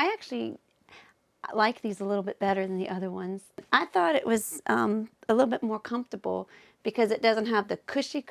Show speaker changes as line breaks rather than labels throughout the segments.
I actually like these a little bit better than the other ones. I thought it was a little bit more comfortable because it doesn't have the cushy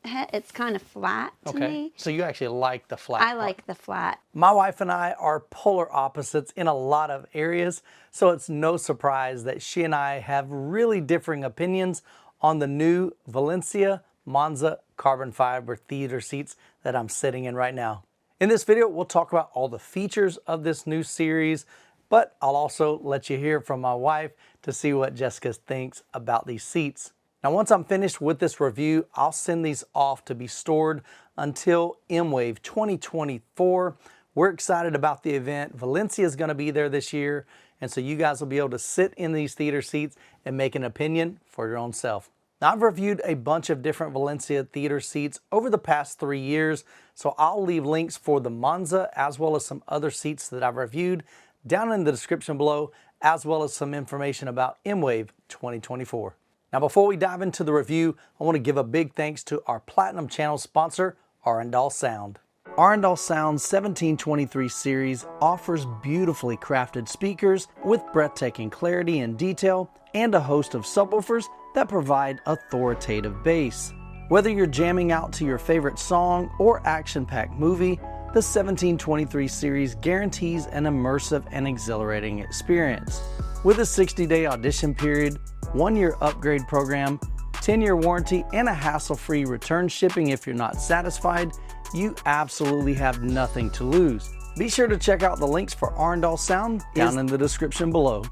head. It's kind of flat to me.
So you actually like the flat
I
part.
like the flat.
My wife and I are polar opposites in a lot of areas, so it's no surprise that she and I have really differing opinions on the new Valencia Monza carbon fiber theater seats that I'm sitting in right now. In this video, we'll talk about all the features of this new series, but I'll also let you hear from my wife to see what Jessica thinks about these seats. Now, once I'm finished with this review, I'll send these off to be stored until M-Wave 2024. We're excited about the event. Valencia is going to be there this year, and so you guys will be able to sit in these theater seats and make an opinion for your own self. Now, I've reviewed a bunch of different Valencia theater seats over the past 3 years, so I'll leave links for the Monza as well as some other seats that I've reviewed down in the description below, as well as some information about M-Wave 2024. Now, before we dive into the review, I want to give a big thanks to our Platinum Channel sponsor, Arundel Sound. Arundel Sound's 1723 series offers beautifully crafted speakers with breathtaking clarity and detail, and a host of subwoofers that provide authoritative bass. Whether you're jamming out to your favorite song or action-packed movie, the 1723 series guarantees an immersive and exhilarating experience. With a 60-day audition period, 1-year upgrade program, 10-year warranty, and a hassle-free return shipping if you're not satisfied, you absolutely have nothing to lose. Be sure to check out the links for Arundel Sound down in the description below.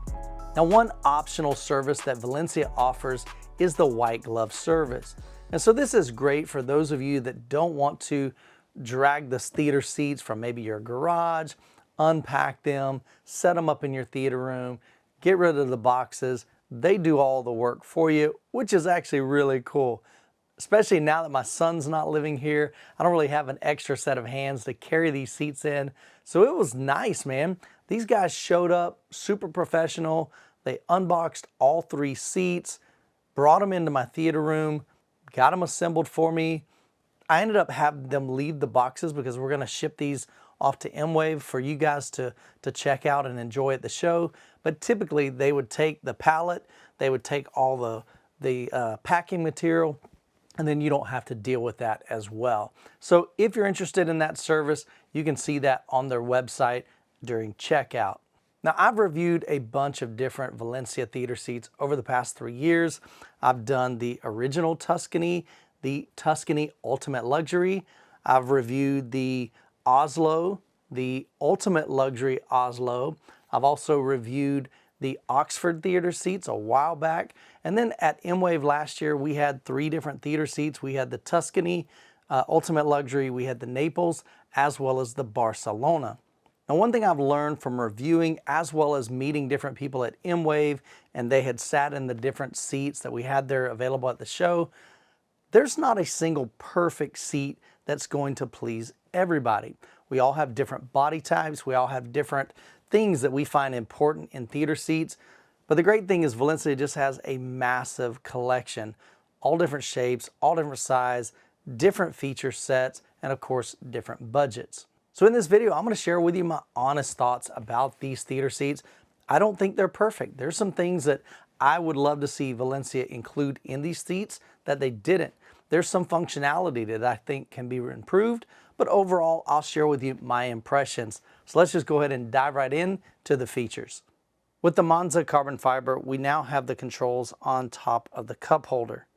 Now, one optional service that Valencia offers is the white glove service. And so this is great for those of you that don't want to drag the theater seats from maybe your garage, unpack them, set them up in your theater room, get rid of the boxes. They do all the work for you, which is actually really cool. Especially now that my son's not living here, I don't really have an extra set of hands to carry these seats in. So it was nice, man. These guys showed up super professional. They unboxed all 3 seats, brought them into my theater room, got them assembled for me. I ended up having them leave the boxes because we're going to ship these off to M-Wave for you guys to check out and enjoy at the show. But typically they would take the pallet, they would take all the packing material, and then you don't have to deal with that as well. So if you're interested in that service, you can see that on their website during checkout. Now, I've reviewed a bunch of different Valencia theater seats over the past 3 years. I've done the original Tuscany, the Tuscany Ultimate Luxury. I've reviewed the Oslo, the Ultimate Luxury Oslo. I've also reviewed the Oxford theater seats a while back. And then at M-Wave last year, we had 3 different theater seats. We had the Tuscany Ultimate Luxury, we had the Naples, as well as the Barcelona. Now, one thing I've learned from reviewing as well as meeting different people at M-Wave, and they had sat in the different seats that we had there available at the show, there's not a single perfect seat that's going to please everybody. We all have different body types. We all have different things that we find important in theater seats. But the great thing is Valencia just has a massive collection, all different shapes, all different size, different feature sets, and of course, different budgets. So in this video, I'm going to share with you my honest thoughts about these theater seats. I don't think they're perfect. There's some things that I would love to see Valencia include in these seats that they didn't. There's some functionality that I think can be improved, but overall, I'll share with you my impressions. So let's just go ahead and dive right in to the features. With the Monza carbon fiber, we now have the controls on top of the cup holder.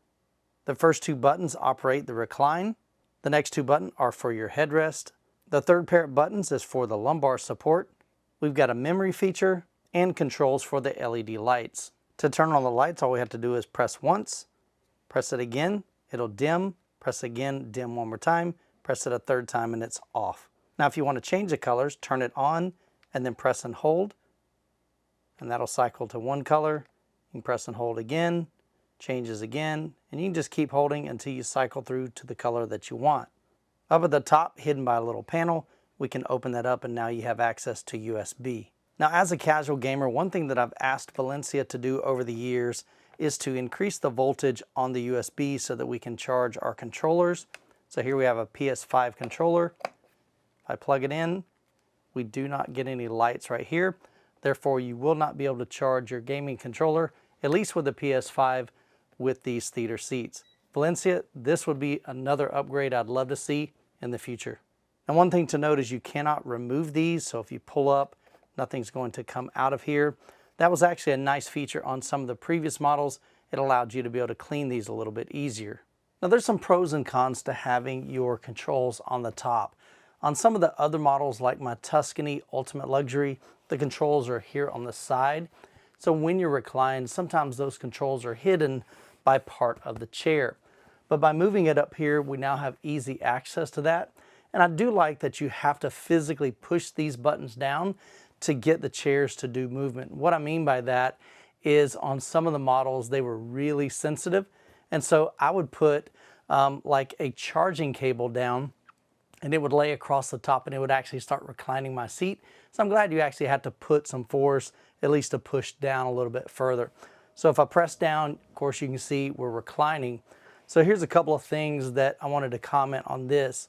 The first 2 buttons operate the recline. The next 2 buttons are for your headrest. The third pair of buttons is for the lumbar support. We've got a memory feature and controls for the LED lights. To turn on the lights, all we have to do is press once, press it again, it'll dim, press again, dim one more time, press it a 3rd time, and it's off. Now, if you want to change the colors, turn it on and then press and hold, and that'll cycle to one color. You can press and hold again, changes again, and you can just keep holding until you cycle through to the color that you want. Up at the top, hidden by a little panel, we can open that up and now you have access to USB. Now, as a casual gamer, one thing that I've asked Valencia to do over the years is to increase the voltage on the USB so that we can charge our controllers. So here we have a PS5 controller. If I plug it in, we do not get any lights right here. Therefore, you will not be able to charge your gaming controller, at least with the PS5, with these theater seats. Valencia, this would be another upgrade I'd love to see in the future. And one thing to note is you cannot remove these, so if you pull up, nothing's going to come out of here. That was actually a nice feature on some of the previous models. It allowed you to be able to clean these a little bit easier. Now there's some pros and cons to having your controls on the top. On some of the other models like my Tuscany Ultimate Luxury, the controls are here on the side. So when you're reclined, sometimes those controls are hidden by part of the chair. But by moving it up here, we now have easy access to that. And I do like that you have to physically push these buttons down to get the chairs to do movement. What I mean by that is on some of the models, they were really sensitive. And so I would put like a charging cable down and it would lay across the top and it would actually start reclining my seat. So I'm glad you actually had to put some force, at least to push down a little bit further. So if I press down, of course you can see we're reclining. So here's a couple of things that I wanted to comment on this.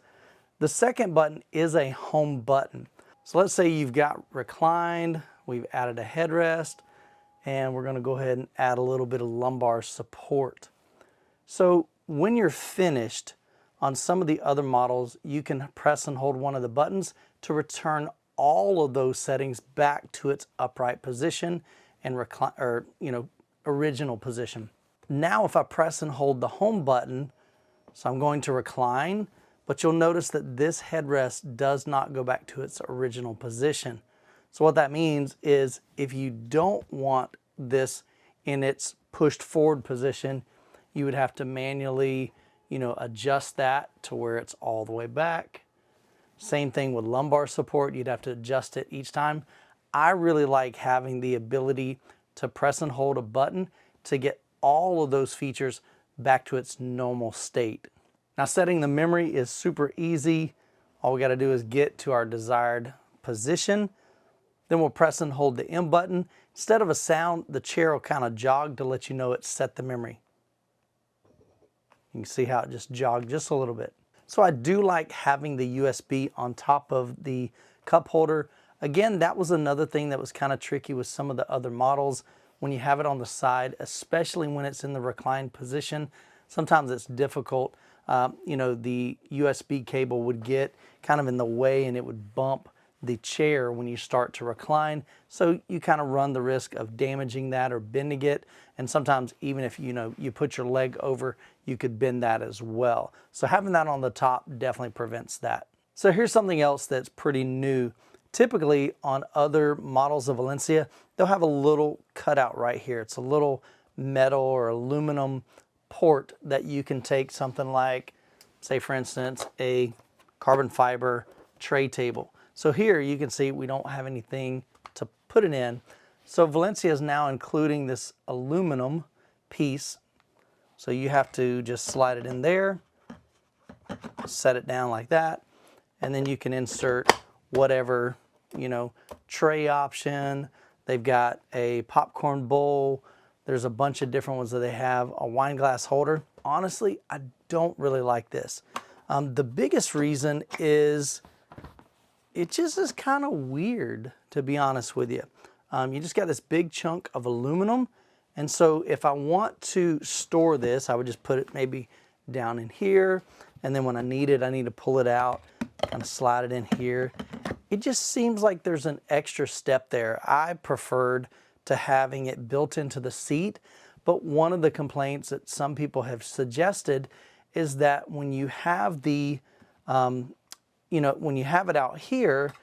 The second button is a home button. So let's say you've got reclined, we've added a headrest, and we're going to go ahead and add a little bit of lumbar support. So when you're finished, on some of the other models, you can press and hold one of the buttons to return all of those settings back to its upright position and original position. Now if I press and hold the home button, so I'm going to recline, but you'll notice that this headrest does not go back to its original position. So what that means is if you don't want this in its pushed forward position, you would have to manually, adjust that to where it's all the way back. Same thing with lumbar support, you'd have to adjust it each time. I really like having the ability to press and hold a button to get all of those features back to its normal state. Now setting the memory is super easy. All we got to do is get to our desired position. Then we'll press and hold the M button. Instead of a sound, the chair will kind of jog to let you know it's set the memory. You can see how it just jogged just a little bit. So I do like having the USB on top of the cup holder. Again, that was another thing that was kind of tricky with some of the other models. When you have it on the side, especially when it's in the reclined position, sometimes it's difficult. The USB cable would get kind of in the way and it would bump the chair when you start to recline. So you kind of run the risk of damaging that or bending it. And sometimes even if you put your leg over, you could bend that as well. So having that on the top definitely prevents that. So here's something else that's pretty new. Typically on other models of Valencia, they'll have a little cutout right here. It's a little metal or aluminum port that you can take something like, say for instance, a carbon fiber tray table. So here you can see we don't have anything to put it in. So Valencia is now including this aluminum piece. So you have to just slide it in there, set it down like that, and then you can insert whatever, tray option. They've got a popcorn bowl. There's a bunch of different ones that they have, a wine glass holder. Honestly, I don't really like this. The biggest reason is it just is kind of weird, to be honest with you. You just got this big chunk of aluminum. And so if I want to store this, I would just put it maybe down in here. And then when I need it, I need to pull it out, kind of slide it in here. It just seems like there's an extra step there. I preferred to having it built into the seat. But one of the complaints that some people have suggested is that when you have the when you have it out here,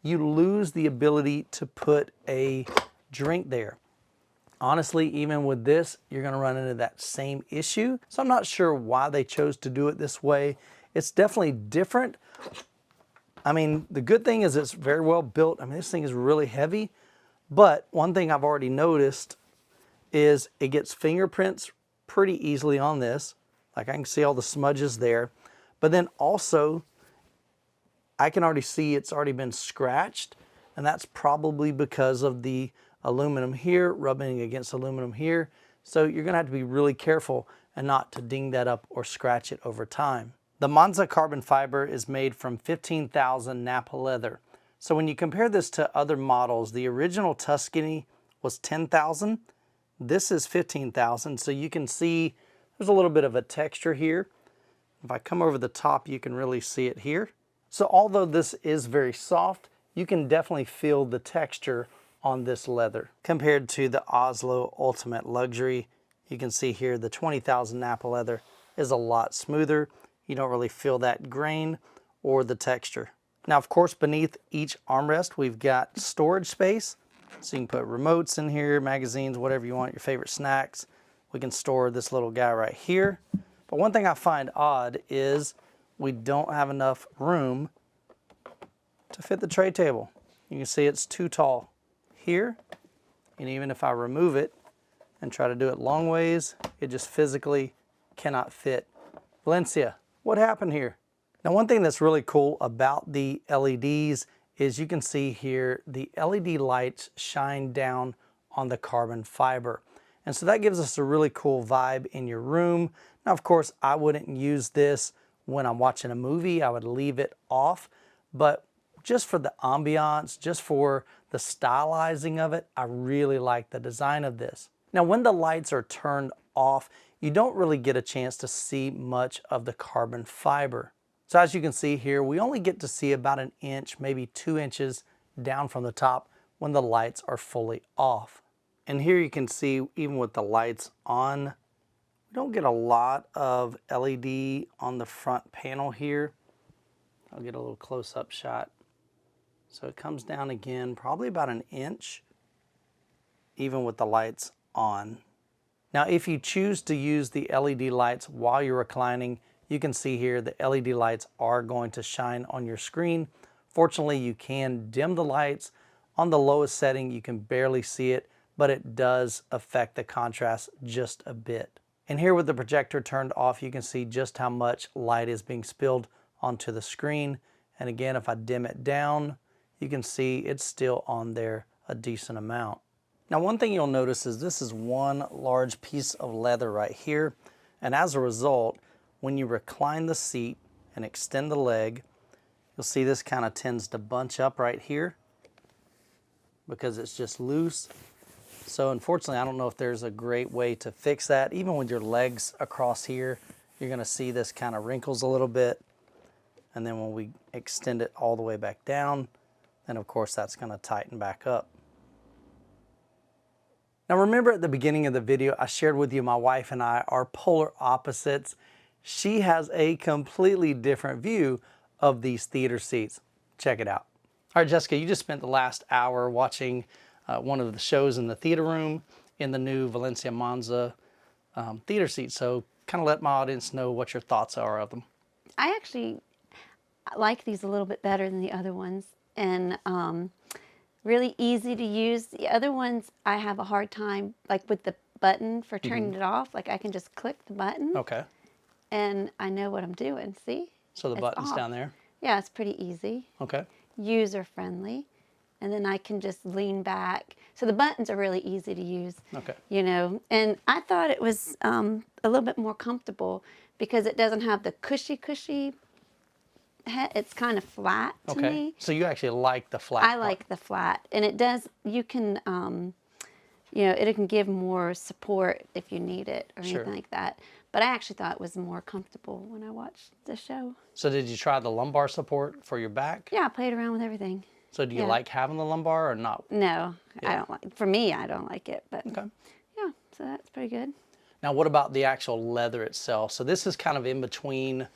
you lose the ability to put a drink there. Honestly, even with this, you're going to run into that same issue. So I'm not sure why they chose to do it this way. It's definitely different. I mean, the good thing is it's very well built. I mean, this thing is really heavy. But one thing I've already noticed is it gets fingerprints pretty easily on this. Like I can see all the smudges there. But then also, I can already see it's already been scratched, and that's probably because of the aluminum here rubbing against aluminum here. So you're gonna have to be really careful and not to ding that up or scratch it over time. The Monza carbon fiber is made from 15,000 Napa leather. So when you compare this to other models, the original Tuscany was $10,000. This is $15,000. So you can see there's a little bit of a texture here. If I come over the top, you can really see it here. So although this is very soft, you can definitely feel the texture on this leather. Compared to the Oslo Ultimate Luxury, you can see here the 20,000 Napa leather is a lot smoother. You don't really feel that grain or the texture. Now, of course, beneath each armrest, we've got storage space. So you can put remotes in here, magazines, whatever you want, your favorite snacks. We can store this little guy right here. But one thing I find odd is we don't have enough room to fit the tray table. You can see it's too tall here. And even if I remove it and try to do it long ways, it just physically cannot fit. Valencia, what happened here? Now, one thing that's really cool about the LEDs is you can see here the LED lights shine down on the carbon fiber. And so that gives us a really cool vibe in your room. Now, of course, I wouldn't use this when I'm watching a movie. I would leave it off. But just for the ambiance, just for the stylizing of it, I really like the design of this. Now, when the lights are turned off, you don't really get a chance to see much of the carbon fiber. So as you can see here, we only get to see about an inch, maybe 2 inches down from the top when the lights are fully off. And here you can see, even with the lights on, we don't get a lot of LED on the front panel here. I'll get a little close-up shot. So it comes down again, probably about an inch, even with the lights on. Now, if you choose to use the LED lights while you're reclining, you can see here the LED lights are going to shine on your screen. Fortunately, you can dim the lights. On the lowest setting, you can barely see it, but it does affect the contrast just a bit. And here with the projector turned off, you can see just how much light is being spilled onto the screen. And again, if I dim it down, you can see it's still on there a decent amount. Now, one thing you'll notice is this is one large piece of leather right here. And as a result, when you recline the seat and extend the leg, you'll see this kind of tends to bunch up right here because it's just loose. So unfortunately, I don't know if there's a great way to fix that. Even with your legs across here, you're gonna see this kind of wrinkles a little bit. And then when we extend it all the way back down, then of course that's gonna tighten back up. Now remember at the beginning of the video, I shared with you my wife and I are polar opposites. She has a completely different view of these theater seats. Check it out. All right, Jessica, you just spent the last hour watching one of the shows in the theater room in the new Valencia Monza theater seat. So kind of let my audience know what your thoughts are of them.
I actually like these a little bit better than the other ones, and really easy to use. The other ones, I have a hard time, like with the button for turning it off. Like I can just click the button.
Okay.
And I know what I'm doing, see?
So the button's down there?
Yeah, it's pretty easy.
Okay.
User friendly. And then I can just lean back. So the buttons are really easy to use.
Okay.
You know, and I thought it was a little bit more comfortable because it doesn't have the cushy head. It's kind of flat to me.
So you actually like the flat
I like the flat. And it does, you can, you know, it can give more support if you need it or anything like that. But I actually thought it was more comfortable when I watched the show.
So did you try the lumbar support for your back?
Yeah, I played around with everything.
So do you like having the lumbar or not?
No, I don't like. For me, I don't like it. But yeah, so that's pretty good.
Now, what about the actual leather itself? So this is kind of in between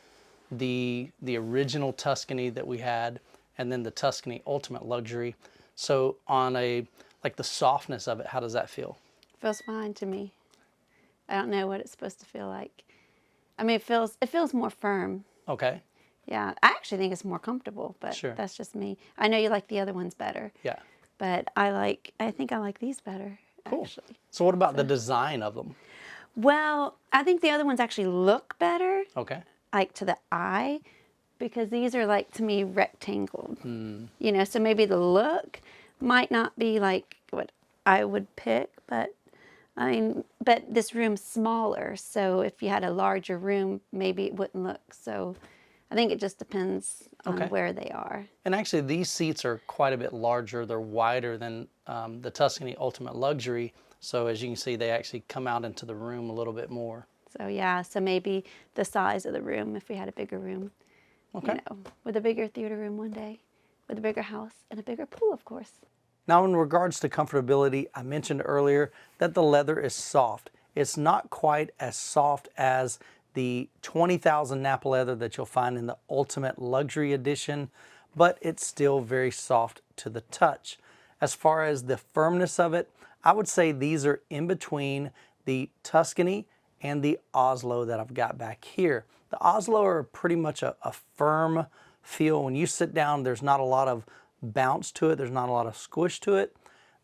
the original Tuscany that we had and then the Tuscany Ultimate Luxury. So on like the softness of it, how does that feel?
Feels fine to me. I don't know what it's supposed to feel like. I mean, it feels more firm.
Okay.
Yeah, I actually think it's more comfortable, but that's just me. I know you like the other ones better.
Yeah.
But I think I like these better, actually.
So what about the design of them?
Well, I think the other ones actually look better.
Okay.
Like to the eye, because these are like, to me, rectangled. You know, so maybe the look might not be like what I would pick, but I mean, but this room's smaller, so if you had a larger room, maybe it wouldn't look so I think it just depends on
Okay.
where they are.
And actually, these seats are quite a bit larger. They're wider than the Tuscany Ultimate Luxury. So as you can see, they actually come out into the room a little bit more.
So yeah, so maybe the size of the room, if we had a bigger room,
Okay.
you know, with a bigger theater room one day, with a bigger house and a bigger pool, of course.
Now, in regards to comfortability, I mentioned earlier that the leather is soft. It's not quite as soft as the 20,000 Napa leather that you'll find in the Ultimate Luxury Edition, but it's still very soft to the touch. As far as the firmness of it, I would say these are in between the Tuscany and the Oslo that I've got back here. The Oslo are pretty much a firm feel. When you sit down, there's not a lot of bounce to it. There's not a lot of squish to it.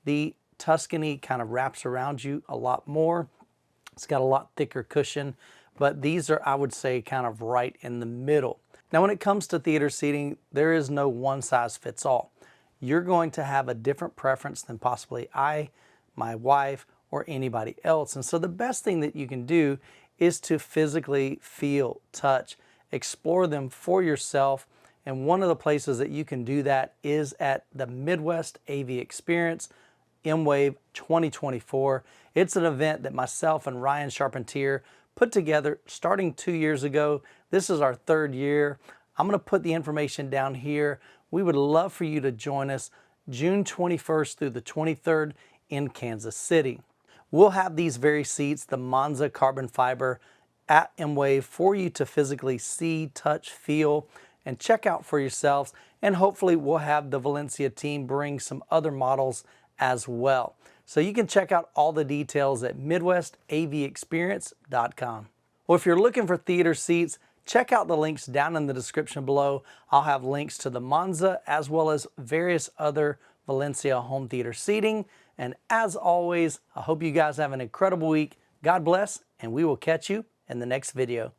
The Tuscany kind of wraps around you a lot more. It's got a lot thicker cushion, but these are, I would say, kind of right in the middle. Now, when it comes to theater seating, there is no one size fits all. You're going to have a different preference than possibly I, my wife, or anybody else. And so the best thing that you can do is to physically feel, touch, explore them for yourself. And one of the places that you can do that is at the Midwest AV Experience M-Wave 2024. It's an event that myself and Ryan Charpentier put together starting 2 years ago. This is our 3rd year. I'm going to put the information down here. We would love for you to join us June 21st through the 23rd in Kansas City. We'll have these very seats, the Monza carbon fiber, at M-Wave for you to physically see, touch, feel, and check out for yourselves. And hopefully we'll have the Valencia team bring some other models as well. So you can check out all the details at MidwestAVExperience.com. Well, if you're looking for theater seats, check out the links down in the description below. I'll have links to the Monza as well as various other Valencia home theater seating. And as always, I hope you guys have an incredible week. God bless, and we will catch you in the next video.